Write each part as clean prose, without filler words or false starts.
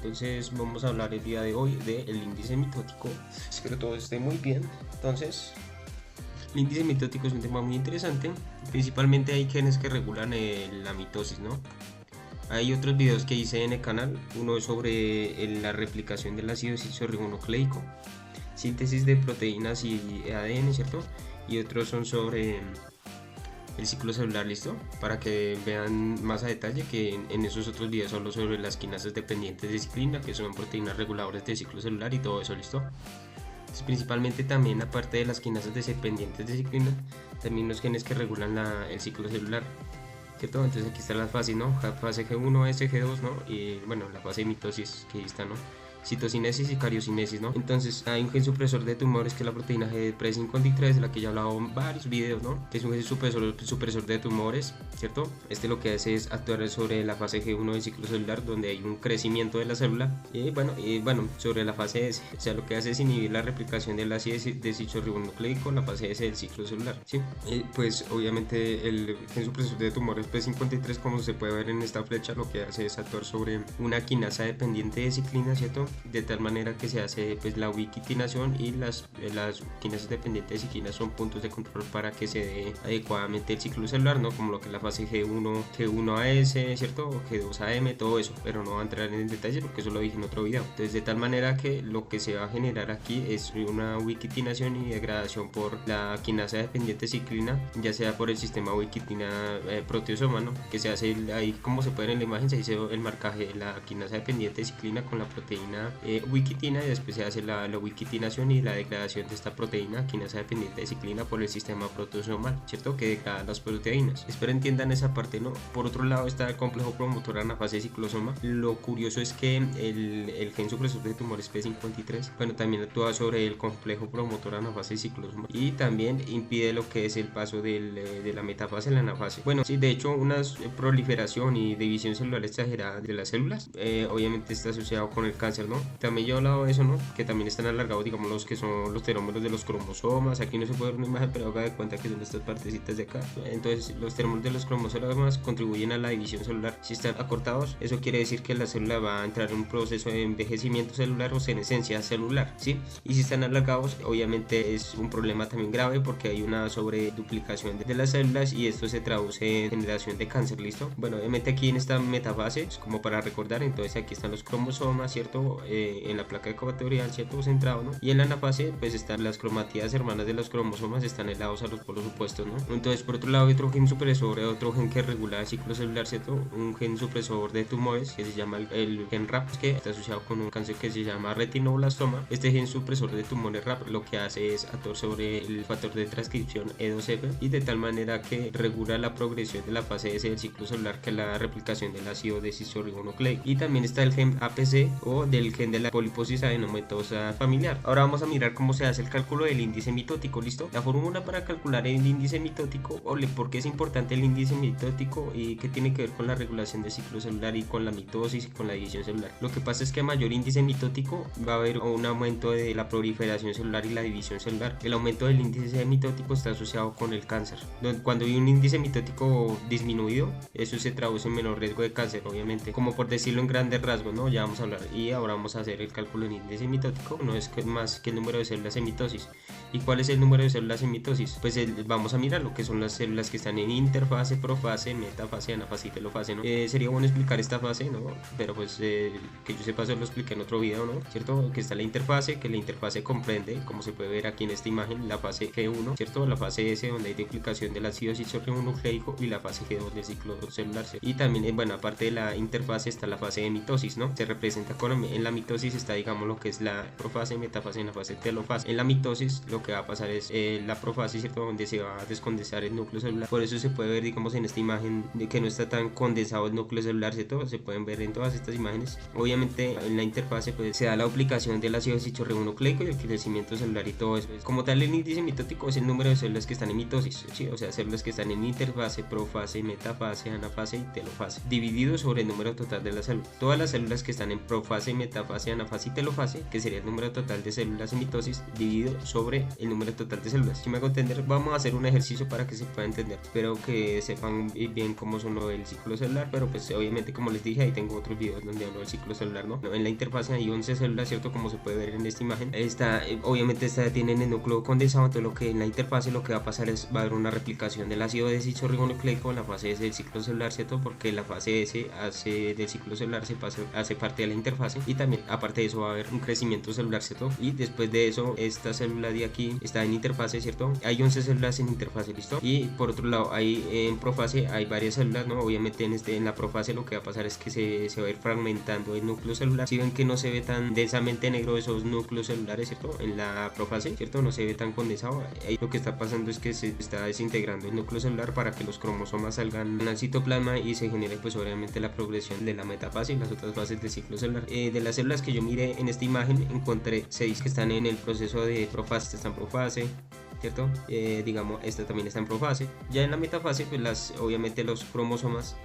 Entonces vamos a hablar el día de hoy del índice mitótico. Espero todo esté muy bien. Entonces, el índice mitótico es un tema muy interesante. Principalmente hay genes que regulan la mitosis, ¿no? Hay otros videos que hice en el canal. Uno es sobre la replicación del ácido desoxirribonucleico, síntesis de proteínas y ADN, ¿cierto? Y otros son sobre el ciclo celular, listo, para que vean más a detalle que en esos otros videos hablo sobre las quinasas dependientes de ciclina, que son proteínas reguladoras del ciclo celular y todo eso, listo. Entonces, principalmente también, aparte de las quinasas dependientes de ciclina, también los genes que regulan el ciclo celular, ¿cierto? Entonces aquí están las fases, ¿no? Fase G1, S, G2, ¿no? Y bueno, la fase de mitosis, que ahí está, ¿no? Citocinesis y cariocinesis, ¿no? Entonces hay un gen supresor de tumores que es la proteína G353, de la que ya he hablado en varios videos, ¿no? Que es un gen supresor de tumores, ¿cierto? Lo que hace es actuar sobre la fase G1 del ciclo celular, donde hay un crecimiento de la célula, y bueno, sobre la fase S, o sea, lo que hace es inhibir la replicación del ácido desoxirribonucleico, la fase S del ciclo celular, ¿sí? Pues obviamente el gen supresor de tumores P53, como se puede ver en esta flecha, lo que hace es actuar sobre una quinasa dependiente de ciclina, ¿cierto? De tal manera que se hace pues la ubiquitinación, y las quinasas dependientes de ciclina son puntos de control para que se dé adecuadamente el ciclo celular, ¿no? Como lo que es la fase G1AS, ¿cierto? O G2AM, todo eso, pero no voy a entrar en detalle porque eso lo dije en otro video. Entonces, de tal manera que lo que se va a generar aquí es una ubiquitinación y degradación por la quinasa dependiente de ciclina, ya sea por el sistema ubiquitina proteosoma, ¿no? Que se hace ahí, como se puede ver en la imagen, se dice el marcaje de la quinasa dependiente de ciclina con la proteína ubiquitina, y después se hace la ubiquitinación y la degradación de esta proteína quinasa dependiente de ciclina por el sistema proteosomal, ¿cierto? Que degrada las proteínas. Espero entiendan esa parte, ¿no? Por otro lado está el complejo promotor anafase ciclosoma. Lo curioso es que el gen supresor de tumores P53, bueno, también actúa sobre el complejo promotor anafase ciclosoma y también impide lo que es el paso de la metafase a la anafase. Bueno, sí, de hecho, una proliferación y división celular exagerada de las células obviamente está asociado con el cáncer, ¿no? También yo he hablado de eso, ¿no? Que también están alargados, digamos, los que son los telómeros de los cromosomas. Aquí no se puede ver una imagen, pero haga de cuenta que son estas partecitas de acá. Entonces, los telómeros de los cromosomas contribuyen a la división celular. Si están acortados, eso quiere decir que la célula va a entrar en un proceso de envejecimiento celular o senescencia celular, ¿sí? Y si están alargados, obviamente es un problema también grave, porque hay una sobreduplicación de las células y esto se traduce en generación de cáncer, ¿listo? Bueno, obviamente aquí en esta metafase, es como para recordar, entonces aquí están los cromosomas, ¿cierto? En la placa ecuatorial, ¿cierto? Centrado, ¿no? Y en la anafase pues están las cromatías hermanas de los cromosomas, están helados a los polos opuestos, ¿no? Entonces, por otro lado, hay otro gen supresor, otro gen que regula el ciclo celular, ¿cierto? Un gen supresor de tumores que se llama el gen RAP, que está asociado con un cáncer que se llama retinoblastoma. Este gen supresor de tumores RAP lo que hace es actuar sobre el factor de transcripción E2F, y de tal manera que regula la progresión de la fase S del ciclo celular, que es la replicación del ácido desoxirribonucleico. Y también está el gen APC, o del gen de la poliposis adenomatosa familiar. Ahora vamos a mirar cómo se hace el cálculo del índice mitótico, ¿listo? La fórmula para calcular el índice mitótico, o por qué es importante el índice mitótico y qué tiene que ver con la regulación del ciclo celular y con la mitosis y con la división celular. Lo que pasa es que a mayor índice mitótico va a haber un aumento de la proliferación celular y la división celular. El aumento del índice mitótico está asociado con el cáncer. Cuando hay un índice mitótico disminuido, eso se traduce en menor riesgo de cáncer, obviamente, como por decirlo en grandes rasgos, ¿no? Ya vamos a hablar. Y ahora vamos a hacer el cálculo del índice mitótico. No es más que el número de células en mitosis. ¿Y cuál es el número de células en mitosis? Pues vamos a mirar lo que son las células que están en interfase, profase, metafase, anafase y telofase, ¿no? Sería bueno explicar esta fase, ¿no? Pero pues que yo sepa, eso lo expliqué en otro video, ¿no? ¿Cierto? Que está la interfase, que la interfase comprende, como se puede ver aquí en esta imagen, la fase G1, ¿cierto? La fase S, donde hay duplicación del ácido desoxirribonucleico, y la fase G2 del ciclo celular, ¿cierto? Y también, bueno, aparte de la interfase está la fase de mitosis, ¿no? Se representa en la mitosis está, digamos, lo que es la profase, metafase, anafase, telofase. En la mitosis lo que va a pasar es la profase, ¿cierto? Donde se va a descondensar el núcleo celular. Por eso se puede ver, digamos, en esta imagen de que no está tan condensado el núcleo celular, ¿cierto? Se pueden ver en todas estas imágenes. Obviamente en la interfase pues se da la duplicación del ácido desoxirribonucleico y el crecimiento celular y todo eso. Como tal, el índice mitótico es el número de células que están en mitosis, ¿sí? O sea, células que están en interfase, profase, metafase, anafase y telofase, dividido sobre el número total de las células. Todas las células que están en profase, metafase, anafase y telofase, que sería el número total de células en mitosis dividido sobre el número total de células. Si me hago entender, vamos a hacer un ejercicio para que se pueda entender. Espero que sepan bien cómo son lo del ciclo celular, pero pues obviamente, como les dije, ahí tengo otros videos donde hablo del ciclo celular, ¿no? En la interfase hay 11 células, ¿cierto? Como se puede ver en esta imagen. Obviamente esta tienen el núcleo condensado, entonces lo que en la interfase lo que va a pasar es, va a haber una replicación del ácido desoxirribonucleico en la fase S del ciclo celular, ¿cierto? Porque la fase S del ciclo celular hace parte de la interfase, y también aparte de eso va a haber un crecimiento celular, ¿cierto? Y después de eso, esta célula de aquí está en interfase, ¿cierto? Hay 11 células en interfase, ¿listo? Y por otro lado, ahí en profase hay varias células, ¿no? Obviamente en la profase lo que va a pasar es que se va a ir fragmentando el núcleo celular. Si ven que no se ve tan densamente negro esos núcleos celulares, ¿cierto? En la profase, ¿cierto? No se ve tan condensado. Ahí lo que está pasando es que se está desintegrando el núcleo celular para que los cromosomas salgan al citoplasma y se genere pues obviamente la progresión de la metafase y las otras fases del ciclo celular. De las células que yo miré en esta imagen, encontré 6 que están en el proceso de profase, están profase, ¿cierto? Digamos, esta también está en profase. Ya en la metafase, pues obviamente los cromosomas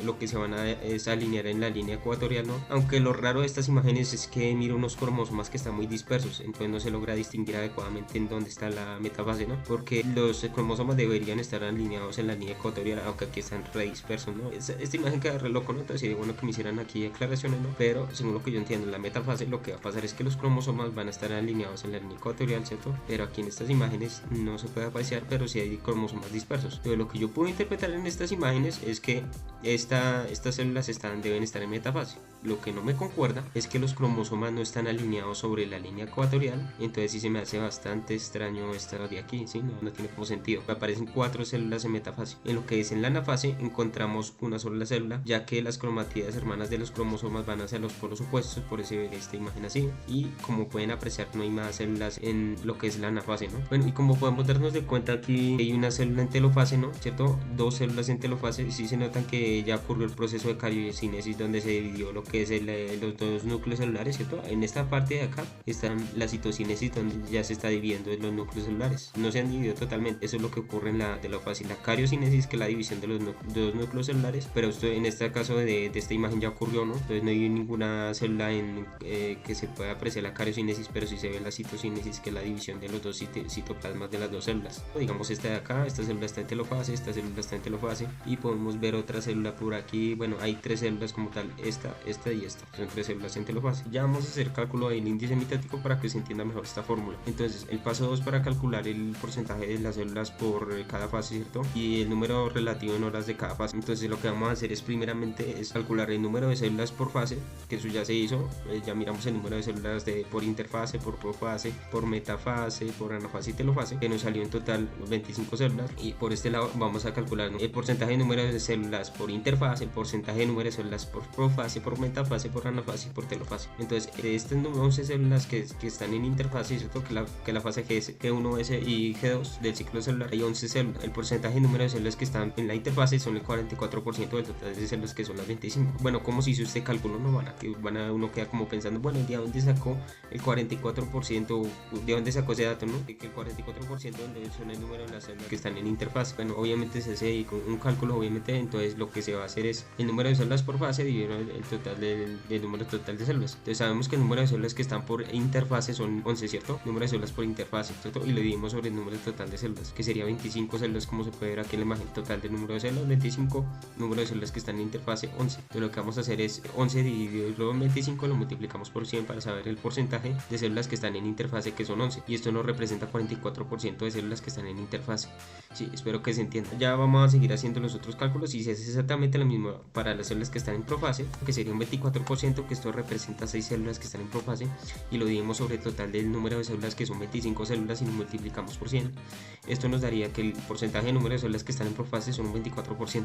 lo que se van a es alinear en la línea ecuatorial, ¿no? Aunque lo raro de estas imágenes es que miro unos cromosomas que están muy dispersos, entonces no se logra distinguir adecuadamente en dónde está la metafase, ¿no? Porque los cromosomas deberían estar alineados en la línea ecuatorial, aunque aquí están re dispersos, ¿no? Esta imagen queda re loco, ¿no? Entonces sería bueno que me hicieran aquí aclaraciones, ¿no? Pero según lo que yo entiendo, en la metafase lo que va a pasar es que los cromosomas van a estar alineados en la línea ecuatorial, ¿cierto? Pero aquí en estas imágenes no se puede apreciar, pero sí hay cromosomas dispersos. Pero lo que yo puedo interpretar en estas imágenes es que estas células deben estar en metafase. Lo que no me concuerda es que los cromosomas no están alineados sobre la línea ecuatorial, entonces sí se me hace bastante extraño esta de aquí, ¿sí? No tiene como sentido. Me aparecen 4 células en metafase. En lo que es en la anafase encontramos una sola célula, ya que las cromatidas hermanas de los cromosomas van hacia los polos opuestos, por eso ve esta imagen así. Y como pueden apreciar, no hay más células en lo que es la anafase, ¿no? Bueno, y como podemos darnos de cuenta, aquí hay una célula en telofase, ¿no? ¿Cierto? 2 células en telofase, y sí se notan que ya ocurrió el proceso de cariocinesis donde se dividió lo que es los dos núcleos celulares, ¿cierto? En esta parte de acá está la citocinesis, donde ya se está dividiendo en los núcleos celulares. No se han dividido totalmente, eso es lo que ocurre en la telofase. La cariocinesis, que es la división de los dos núcleos celulares, pero esto en este caso de esta imagen ya ocurrió, ¿no? Entonces no hay ninguna célula que se pueda apreciar la cariocinesis, pero sí se ve la citocinesis, que es la división de los dos citoplasmas de las dos células. Digamos, esta de acá, esta célula está en telofase, esta célula está en telofase, y podemos ver otra célula por aquí. Bueno, hay 3 células como tal, esta y esta, son 3 células en telofase. Ya vamos a hacer cálculo del índice mitótico para que se entienda mejor esta fórmula. Entonces, el paso 2 para calcular el porcentaje de las células por cada fase, ¿cierto? Y el número relativo en horas de cada fase. Entonces, lo que vamos a hacer es primeramente calcular el número de células por fase, que eso ya se hizo. Ya miramos el número de células por interfase, por profase, por metafase, por anafase y telofase, que nos salió en total 25 células. Y por este lado vamos a calcular el porcentaje de número de células por interfase, el porcentaje de número de células por profase, por metafase, por anafase y por telofase. Entonces, de estas 11 células que están en interfase, ¿cierto? Que la fase G1, S y G2 del ciclo celular, hay 11 células. El porcentaje de número de células que están en la interfase son el 44% del total de células, que son las 25. Bueno, como si usted cálculo, no uno queda como pensando, bueno, ¿de dónde sacó el 44%? ¿De dónde sacó ese dato, no? Que el 44% son el número de las células que están en interfase. Bueno, obviamente se hace con un cálculo, obviamente. Entonces lo que se va a hacer es el número de células por fase dividido el total del número total de células. Entonces sabemos que el número de células que están por interfase son 11, ¿cierto? Número de células por interfase, ¿cierto? Y lo dividimos sobre el número total de células, que sería 25 células, como se puede ver aquí en la imagen. Total del número de células 25, número de células que están en interfase 11. Entonces lo que vamos a hacer es 11 dividido en 25, lo multiplicamos por 100 para saber el porcentaje de células que están en interfase, que son 11, y esto nos representa 44% de células que están en interfase. Sí, espero que se entienda. Ya vamos a seguir haciendo los otros cálculos y se hace exactamente lo mismo para las células que están en profase, que sería un 24%, que esto representa 6 células que están en profase, y lo dividimos sobre el total del número de células, que son 25 células, y lo multiplicamos por 100. Esto nos daría que el porcentaje de número de células que están en profase son un 24%.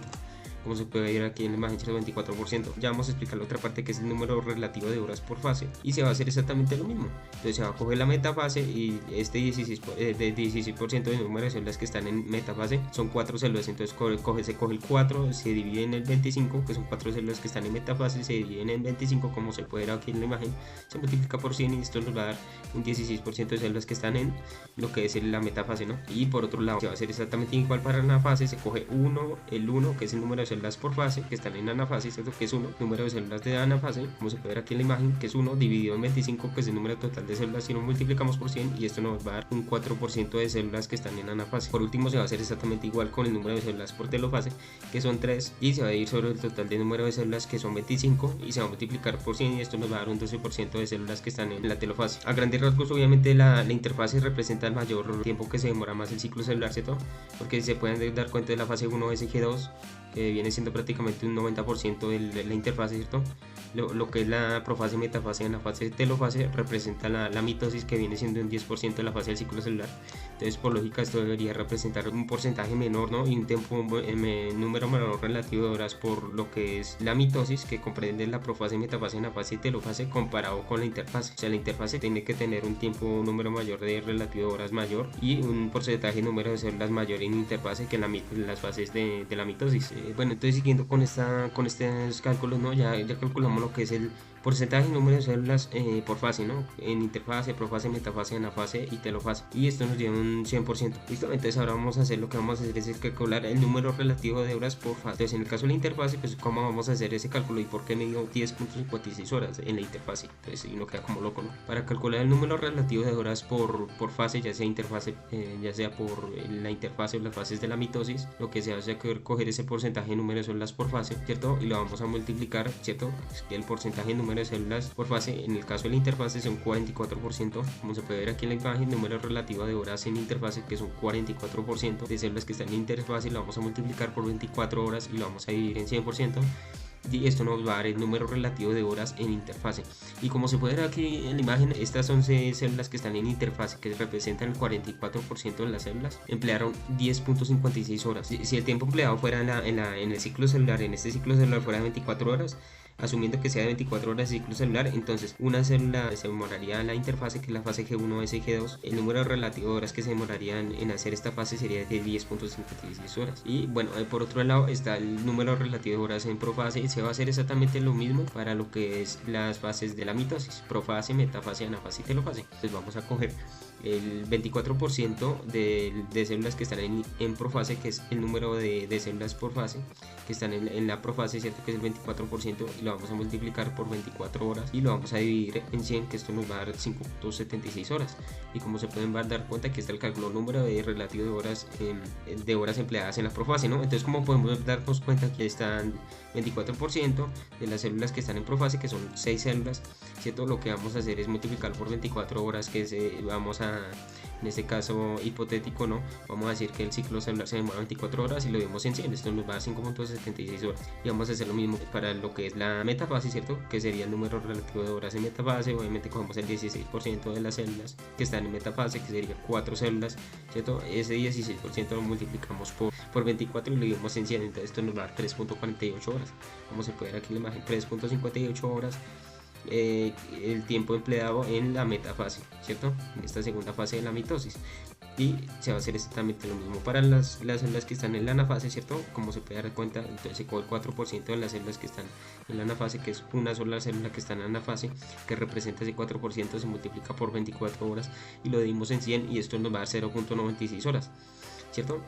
Como se puede ver aquí en la imagen, es el 24%. Ya vamos a explicar la otra parte, que es el número relativo de horas por fase, y se va a hacer exactamente lo mismo. Entonces se va a coger la metafase, y este 16% del número de células que están en metafase son 4 células. Entonces se coge el 4, se divide en el 25, que son 4 células que están en metafase, se dividen en 25, como se puede ver aquí en la imagen, se multiplica por 100, y esto nos va a dar un 16% de células que están en lo que es la metafase, ¿no? Y por otro lado, se va a hacer exactamente igual para la fase. Se coge el 1, que es el número de células por fase que están en anafase, ¿cierto? Que es 1, número de células de anafase, como se puede ver aquí en la imagen, que es 1 dividido en 25, que es el número total de células, si lo multiplicamos por 100, y esto nos va a dar un 4% de células que están en anafase. Por último, se va a hacer exactamente igual con el número de células por telofase, que son 3, y se va a ir sobre el total de número de células, que son 25, y se va a multiplicar por 100, y esto nos va a dar un 12% de células que están en la telofase. A grandes rasgos, obviamente la interfase representa el mayor tiempo que se demora más el ciclo celular, ¿cierto? Porque se pueden dar cuenta de la fase 1 SG2, que viene siendo prácticamente un 90% de la interfase, ¿cierto? Lo que es la profase, metafase, anafase, telofase representa la mitosis, que viene siendo un 10% de la fase del ciclo celular. Entonces, por lógica, esto debería representar un porcentaje menor, ¿no? Y un tiempo, número menor relativo de horas por lo que es la mitosis, que comprende la profase, metafase, anafase y telofase, comparado con la interfase. O sea, la interfase tiene que tener un tiempo, un número mayor de relativo de horas mayor, y un porcentaje, número de células mayor en interfase que en las fases de la mitosis. Bueno, entonces siguiendo con estos cálculos, ¿no? Ya calculamos lo que es el porcentaje y número de células por fase, ¿no? En interfase, profase, metafase, anafase y telofase, y esto nos dio un 100%. Listo, entonces ahora vamos a hacer, lo que vamos a hacer es calcular el número relativo de horas por fase. Entonces, en el caso de la interfase, pues cómo vamos a hacer ese cálculo, y por qué me dio 10.56 horas en la interfase. Entonces uno queda como loco, ¿no? Para calcular el número relativo de horas por fase, ya sea interfase, ya sea por la interfase o las fases de la mitosis, lo que se hace es coger ese porcentaje de número de células por fase, ¿cierto? Y lo vamos a multiplicar, ¿cierto? El porcentaje de número de células por fase, en el caso de la interfase, son 44%, como se puede ver aquí en la imagen, número relativo de horas en interfase, que son 44% de células que están en interfase, lo vamos a multiplicar por 24 horas y lo vamos a dividir en 100%, y esto nos va a dar el número relativo de horas en interfase. Y como se puede ver aquí en la imagen, estas 11 células que están en interfase, que representan el 44% de las células, emplearon 10.56 horas. Si el tiempo empleado fuera en el ciclo celular, en este ciclo celular, fuera de 24 horas, asumiendo que sea de 24 horas de ciclo celular, entonces una célula se demoraría en la interfase, que es la fase G1, SG2. El número relativo de horas que se demorarían en hacer esta fase sería de 10.56 horas. Y bueno, por otro lado está el número relativo de horas en profase. Se va a hacer exactamente lo mismo para lo que es las fases de la mitosis: profase, metafase, anafase y telofase. Entonces vamos a coger el 24% de células que están en profase, que es el número de células por fase que están en la profase, ¿cierto? Que es el 24%, y lo vamos a multiplicar por 24 horas y lo vamos a dividir en 100, que esto nos va a dar 5.76 horas. Y como se pueden dar cuenta, aquí está el cálculo número de relativo de horas empleadas en la profase, ¿no? Entonces, como podemos darnos cuenta, aquí están 24% de las células que están en profase, que son 6 células, ¿cierto? Lo que vamos a hacer es multiplicar por 24 horas, que en este caso hipotético, ¿no? Vamos a decir que el ciclo celular se demora 24 horas y lo vemos en 100, esto nos va a dar 5.76 horas. Y vamos a hacer lo mismo para lo que es la metafase, ¿cierto? Que sería el número relativo de horas en metafase. Obviamente cogemos el 16% de las células que están en metafase, que sería 4 células, ¿cierto? Ese 16% lo multiplicamos por 24 y lo dividimos en 100, entonces esto nos va a dar 3.48 horas. Como se puede ver aquí en la imagen, 3.58 horas. El tiempo empleado en la metafase, ¿cierto? En esta segunda fase de la mitosis. Y se va a hacer exactamente lo mismo para las células que están en la anafase, ¿cierto? Como se puede dar cuenta, entonces se coge el 4% de las células que están en la anafase, que es una sola célula que está en la anafase, que representa ese 4%, se multiplica por 24 horas y lo dividimos en 100, y esto nos va a dar 0.96 horas, ¿cierto?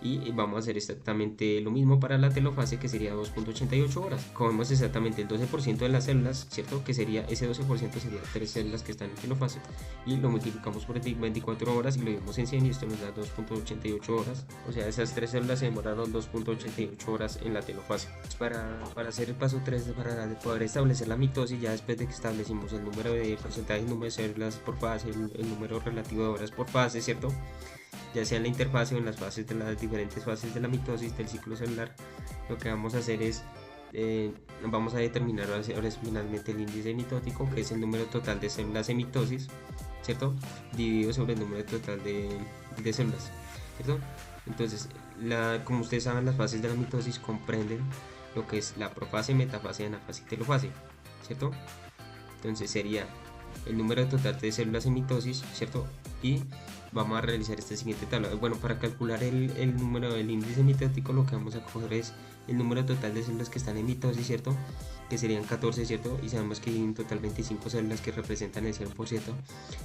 Y vamos a hacer exactamente lo mismo para la telofase, que sería 2.88 horas. Cogemos exactamente el 12% de las células, ¿cierto? Que sería ese 12%, sería 3 células que están en telofase, y lo multiplicamos por 24 horas y lo dividimos en 100, y esto nos da 2.88 horas. O sea, esas 3 células se demoraron 2.88 horas en la telofase. Para hacer el paso 3, para poder establecer la mitosis, ya después de que establecimos el número de porcentaje, el número de células por fase, el número relativo de horas por fase, ¿cierto? Ya sea en la interfase o en las fases de las diferentes fases de la mitosis del ciclo celular, lo que vamos a hacer es vamos a determinar ahora finalmente el índice mitótico, que es el número total de células en mitosis, ¿cierto? Dividido sobre el número total de células, ¿cierto? Entonces, como ustedes saben, las fases de la mitosis comprenden lo que es la profase, metafase, anafase y telofase, ¿cierto? Entonces sería el número total de células en mitosis, ¿cierto? Y vamos a realizar esta siguiente tabla. Bueno, para calcular el número del índice mitótico, lo que vamos a coger es el número total de células que están en mitosis, ¿cierto? Que serían 14, ¿cierto? Y sabemos que hay en total 25 células que representan el 0%,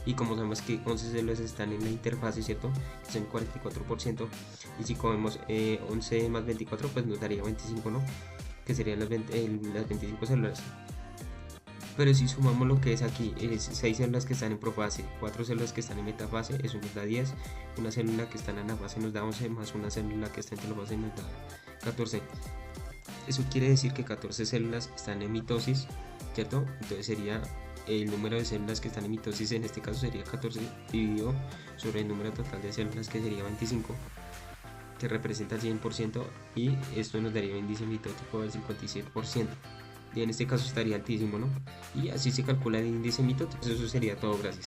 y como sabemos que 11 células están en la interfase, ¿cierto? Que son 44%, y si comemos 11 más 24, pues nos daría 25, ¿no? Que serían las 25 células. Pero si sumamos lo que es aquí, 6 células que están en profase, 4 células que están en metafase, eso nos da 10, una célula que está en anafase nos da 11, más una célula que está en telofase nos da 14. Eso quiere decir que 14 células están en mitosis, ¿cierto? Entonces sería el número de células que están en mitosis, en este caso sería 14 dividido sobre el número total de células, que sería 25, que representa el 100%, y esto nos daría un índice mitótico del 57%. Y en este caso estaría altísimo, ¿no? Y así se calcula el índice mitótico. Eso sería todo, gracias.